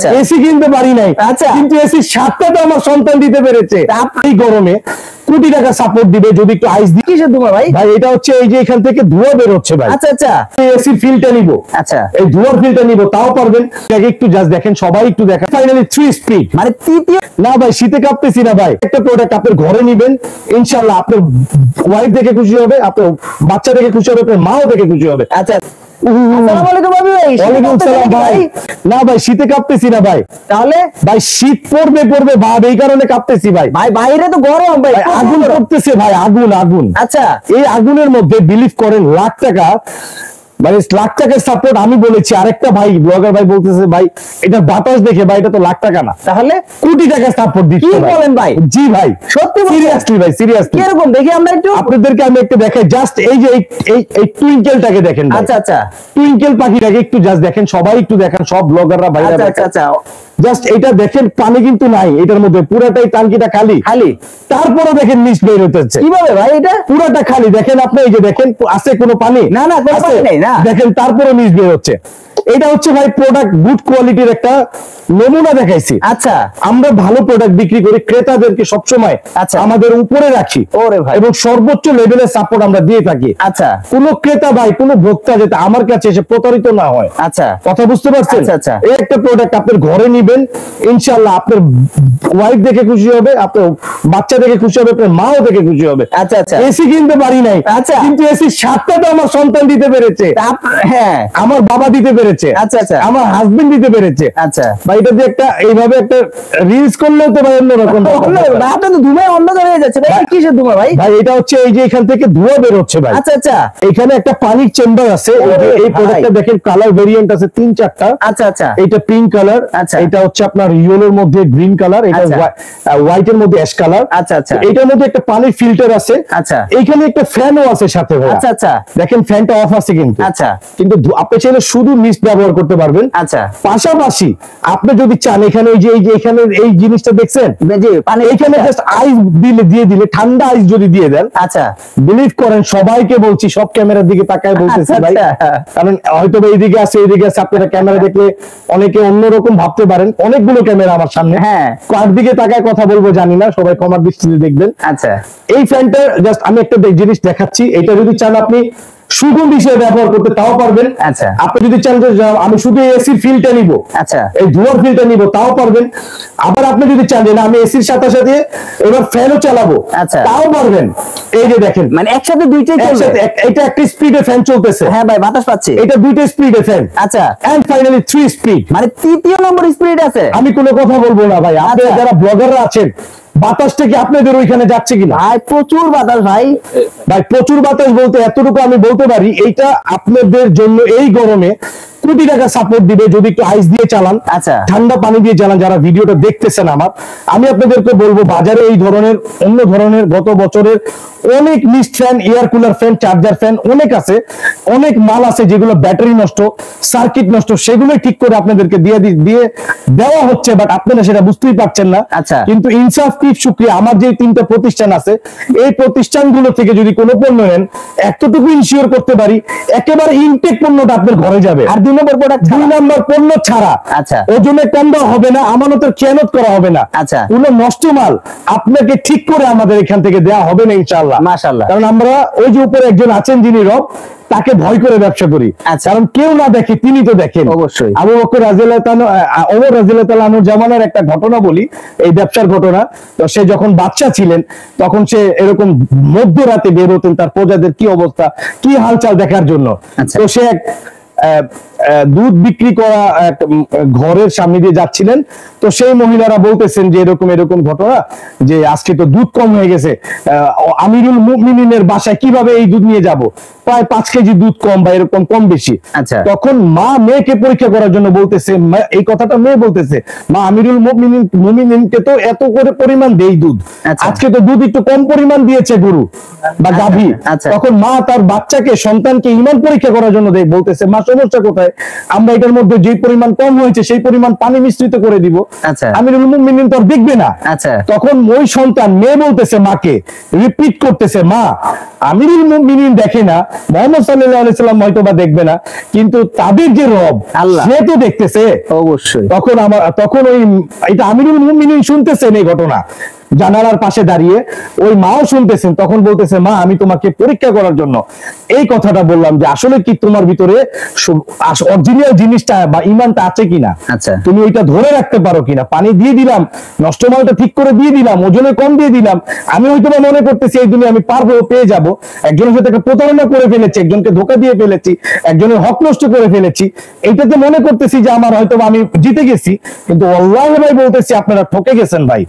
আচ্ছা এসি কিনতে পারি নাই, আচ্ছা কিন্তু এসি 7টা তো আমার সন্তান দিতে পেরেছে। এই গরমে কোটি টাকা সাপোর্ট দিবে যদি একটু আইস দিই। কিসের ধোঁয়া ভাই? ভাই এটা হচ্ছে এই যে এখান থেকে ধোঁয়া বের হচ্ছে ভাই। আচ্ছা আচ্ছা এসির ফিলটা নিব, আচ্ছা এই ধোঁয়ার ফিলটা নিব, তাও পারবেন? একটু জাস্ট দেখেন, সবাই একটু দেখেন। ফাইনালি 3 স্পিড, মানে তৃতীয় না ভাই শীতে কাঁপতেছি না ভাই। একটা প্রোডাক্ট আপনার ঘরে নিবেন, ইনশাআল্লাহ আপনার ওয়াইফ দেখে খুশি হবে, আপনার বাচ্চা দেখে খুশি হবে, আপনার মাও দেখে খুশি হবে। আচ্ছা আসসালামু আলাইকুম ভাবি ভাই। ওয়ালাইকুম সালাম ভাই। না ভাই শীতে কাঁপতেছি না ভাই, তাহলে ভাই শীত পড়বে পড়বে ভাব, এই কারণে কাঁপতেছি ভাই। ভাই বাইরে তো গরম ভাই, আগুন করতেছে ভাই, আগুন আগুন। আচ্ছা এই আগুনের মধ্যে বিলিভ করেন লাখ টাকা, মানে লাখ টাকার সাপোর্ট আমি বলেছি। আরেকটা ভাই ব্লগার ভাই বলতেছে ভাই এটা বাতাস দেখে ভাই এটা তো লাখ টাকা না, তাহলে কোটি টাকার সাপোর্ট দিচ্ছে। কি বলেন ভাই? জি ভাই সত্যি সিরিয়াসলি ভাই, সিরিয়াসলি। কিরকম দেখি আমরা একটু, আপনাদেরকে আমি একটু দেখাই জাস্ট এই যে এই টুইঙ্কেলটাকে দেখেন। আচ্ছা আচ্ছা টুইঙ্কেল পাখিটাকে একটু জাস্ট দেখেন, সবাই একটু দেখেন, সব ব্লগাররা ভাইরা আচ্ছা আচ্ছা আচ্ছা জাস্ট এটা দেখেন, পানি কিন্তু নাই এটার মধ্যে, পুরাটাই টাঙ্কিটা খালি খালি। তারপরে দেখেন নিচ বের হতেছে কিভাবে ভাই এটা? পুরাটা খালি দেখেন আপনি, এই যে দেখেন আছে কোনো পানি? না না কোনো আছে? পানি নেই না। দেখেন তারপরে নিচ বের হচ্ছে। এটা হচ্ছে ভাই প্রোডাক্ট গুড কোয়ালিটির একটা নমুনা দেখাইছি। আচ্ছা আমরা ভালো প্রোডাক্ট বিক্রি করি, ক্রেতাদেরকে সবসময় আচ্ছা আমাদের উপরে রাখি। ওরে ভাই, এবং সর্বোচ্চ লেভেলের সাপোর্ট আমরা দিয়ে থাকি। আচ্ছা কোন ক্রেতা ভাই, কোন ভোক্তা যাতে আমার কাছে এসে প্রতারিত না হয়। আচ্ছা কথা বুঝতে পারছেন? আচ্ছা আচ্ছা এই একটা প্রোডাক্ট আপনার ঘরে নিবেন, ইনশাআল্লাহ আপনার ওয়াইফ দেখে খুশি হবে, আপনার বাচ্চা দেখে খুশি হবে, আপনার মাও দেখে খুশি হবে। আচ্ছা আচ্ছা এসি কিনতে পারি নাই, আচ্ছা কিন্তু এসি 7টা তো আমার সন্তান দিতে পেরেছে। হ্যাঁ আমার বাবা দিতে পেরেছে, আচ্ছা আচ্ছা আমার হাজবেন্ড দিতে পেরেছে। আচ্ছা ভাই এটা যে একটা এইভাবে একটা রিলস করলেও তো ভাই অন্যরকম। আপনার তো ধুমায় অন্ধকার হয়ে যাচ্ছে ভাই, কিসের ধুমা ভাই? ভাই এটা হচ্ছে এই যে এখান থেকে ধোঁয়া বের হচ্ছে ভাই। আচ্ছা আচ্ছা এখানে একটা পানির চেম্বার আছে। এই প্রোডাক্টটা দেখেন কালার ভেরিয়েন্ট আছে 3-4টা। আচ্ছা আচ্ছা এটা পিঙ্ক কালার, আচ্ছা এটা হচ্ছে আপনার ইয়েলোর মধ্যে গ্রিন কালার, এটা হোয়াইট এর মধ্যে অ্যাশ কালার। আচ্ছা আচ্ছা এটার মধ্যে একটা পানির ফিল্টার আছে। আচ্ছা এইখানে একটা ফ্যানও আছে সাথে ভাই। আচ্ছা আচ্ছা দেখেন ফ্যানটা অফ আছে কিন্তু। আচ্ছা কিন্তু আপনি চাইলে শুধু মিস্ট ব্যবহার করতে পারবেন। আচ্ছা পাশাপাশি আপনি যদি চান এখানে এই যে এখানে এই জিনিসটা দেখছেন, জি পানি এখানে জাস্ট আইস দিয়ে দিলে, ঠান্ডা আইস যদি দিয়ে দেন, আচ্ছা বিলিভ করেন সবাইকে বলছি, সব ক্যামেরার দিকে তাকায় বলতেছি ভাই, কারণ হয়তো এইদিকে আছে এইদিকে আছে, আপনারা ক্যামেরা দেখলে অনেকে অন্যরকম ভাবতে পারেন। অনেকগুলো ক্যামেরা আমার সামনে, হ্যাঁ কার দিকে তাকায় কথা বলবো জানি না, সবাই ক্ষমার দৃষ্টিতে দেখবেন। আচ্ছা এই ফ্যানটা জাস্ট আমি একটা জিনিস দেখাচ্ছি, এটা যদি চান আপনি সুগন্ধি হিসেবে ব্যবহার করতে তাও পারবেন। আচ্ছা আপনি যদি চান যে আমি শুধু এসির ফিলটা নিব, আচ্ছা এই ধোঁয়ার ফিলটা নিব, তাও পারবেন। আবার আপনি যদি চান যে না আমি এসির সাথে সাথে এবার ফ্যানও চালাবো, আচ্ছা তাও পারবেন। এই যে দেখেন মানে একসাথে দুইটাই চলবে। এটা একটা স্পিডে ফ্যান চলতেছে। হ্যাঁ ভাই বাতাস পাচ্ছি। এটা দুইটা স্পিডে ফ্যান। আচ্ছা এন্ড ফাইনালি 3 স্পিড, মানে তৃতীয় নম্বর স্পিড আছে। আমি কোনো কথা বলবো না ভাই। আপনারা যারা ব্লগাররা আছেন, বাতাসটা কি আপনাদের ওইখানে যাচ্ছে কিনা? ভাই প্রচুর বাতাস ভাই। ভাই প্রচুর বাতাস বলতে এতটুকু আমি বলতে পারি, এইটা আপনাদের জন্য এই গরমে কোটি টাকা সাপোর্ট দিবে যদি একটু আইস দিয়ে চালান। আচ্ছা ঠান্ডা পানি দিয়ে চালান। যারা ভিডিওটা দেখতেছেন আমি আপনাদেরকে বলবো, বাজারে এই ধরনের অন্য ধরনের গত বছরের অনেক mist fan, air cooler fan, charger fan অনেক আছে, অনেক মাল আছে যেগুলো ব্যাটারি নষ্ট, সার্কিট নষ্ট, সেগুলোই ঠিক করে আপনাদেরকে দিয়ে দেওয়া হচ্ছে, বাট আপনারা সেটা বুঝতেই পারছেন না। আচ্ছা কিন্তু ইনসাফ টিপ শুকরিয়া, আমার যে 3টা প্রতিষ্ঠান আছে, এই প্রতিষ্ঠানগুলো থেকে যদি কোনো পণ্য নেন, এতটুকু ইনশিওর করতে পারি একেবারে ইনটেক পণ্যটা আপনার ঘরে যাবে। আর 2 নম্বর প্রোডাক্ট 2 নম্বর পণ্য ছাড়া আচ্ছা ওজনে কম দেওয়া হবে না, আমানতের খেয়ানত করা হবে না। আচ্ছা কোনো নষ্ট মাল আপনাকে ঠিক করে আমাদের এখান থেকে দেওয়া হবে না ইনশাআল্লাহ, মাশাআল্লাহ। কারণ আমরা ওই যে উপরে একজন আছেন যিনি রব, তাকে ভয় করে ব্যবসা করি। কারণ কেউ না দেখে তিনি তো দেখেন। অবশ্যই। আবু বকর রাদিয়াল্লাহু তাআলা, ওমর রাদিয়াল্লাহু তাআলা আনহু জামানার একটা ঘটনা বলি, এই ব্যবসার ঘটনা। তো সে যখন বাদশা ছিলেন, তখন সে এরকম মধ্যরাতে বের হতেন তার প্রজাদের কি অবস্থা, কি হালচাল দেখার জন্য। তো সে দুধ বিক্রি করা ঘরের সামনে দিয়ে যাচ্ছিলেন। তো সেই মহিলারা বলতেছেন যে এরকম এরকম ঘটনা, যে আজকে তো দুধ কম হয়ে গেছে, আমিরুল মুমিনিনের বাসায় কিভাবে এই দুধ নিয়ে যাব, প্রায় 5 কেজি দুধ কম বা এরকম কম বেশি। তখন মা মেয়েকে পরীক্ষা করার জন্য বলতেছে, এই কথাটা মেয়ে বলতেছে, মা আমিরুল মুমিনিনকে তো এত করে পরিমাণ দেই দুধ, আজকে তো দুধ একটু কম পরিমাণ দিয়েছে গরু বা গাভী। তখন মা তার বাচ্চাকে, সন্তানকে ঈমান পরীক্ষা করার জন্য বলতেছে, মা সমস্যা কোথায়? আমরা এটার মধ্যে যে পরিমাণ কম হয়েছে সেই পরিমাণ পানি মিশ্রিত করে দিব। আচ্ছা। আমিরুল মুমিনিন তো আর দেখবে না। আচ্ছা। তখন ওই সন্তান মেয়ে বলতেছে মাকে, রিপিট করতেছে, মা আমিরুল মুমিনিন দেখে না, মুহাম্মদ সাল্লাল্লাহু আলাইহি সাল্লাম হয়তো বা দেখবে না, কিন্তু তাদের যে রব আল্লাহ সে তো দেখতেছে। অবশ্যই। তখন ওই এটা আমিরুল মুমিনিন শুনতেছেন এই ঘটনা, জানালার পাশে দাঁড়িয়ে ওই মাও শুনতেছেন। তখন বলতেছে, মা আমি তোমাকে পরীক্ষা করার জন্য এই কথাটা বললাম যে আসলে কি তোমার ভিতরে অরিজিনাল জিনিসটা বা ইমানটা আছে কিনা, আচ্ছা। তুমি ওইটা ধরে রাখতে পারো কিনা। পানি দিয়ে দিলাম, নষ্ট মালটা ঠিক করে দিয়ে দিলাম, ওজনে কম দিয়ে দিলাম, আমি হয়তো বা মনে করতেছি এই দুনিয়া আমি পারবো, পেয়ে যাব। একজনের সাথে একটা প্রতারণা করে ফেলেছি, একজনকে ধোকা দিয়ে ফেলেছি, একজনের হক নষ্ট করে ফেলেছি, এইটাতে মনে করতেছি যে আমার হয়তো আমি জিতে গেছি, কিন্তু আল্লাহ ভাই বলতেছি আপনারা ঠকে গেছেন ভাই।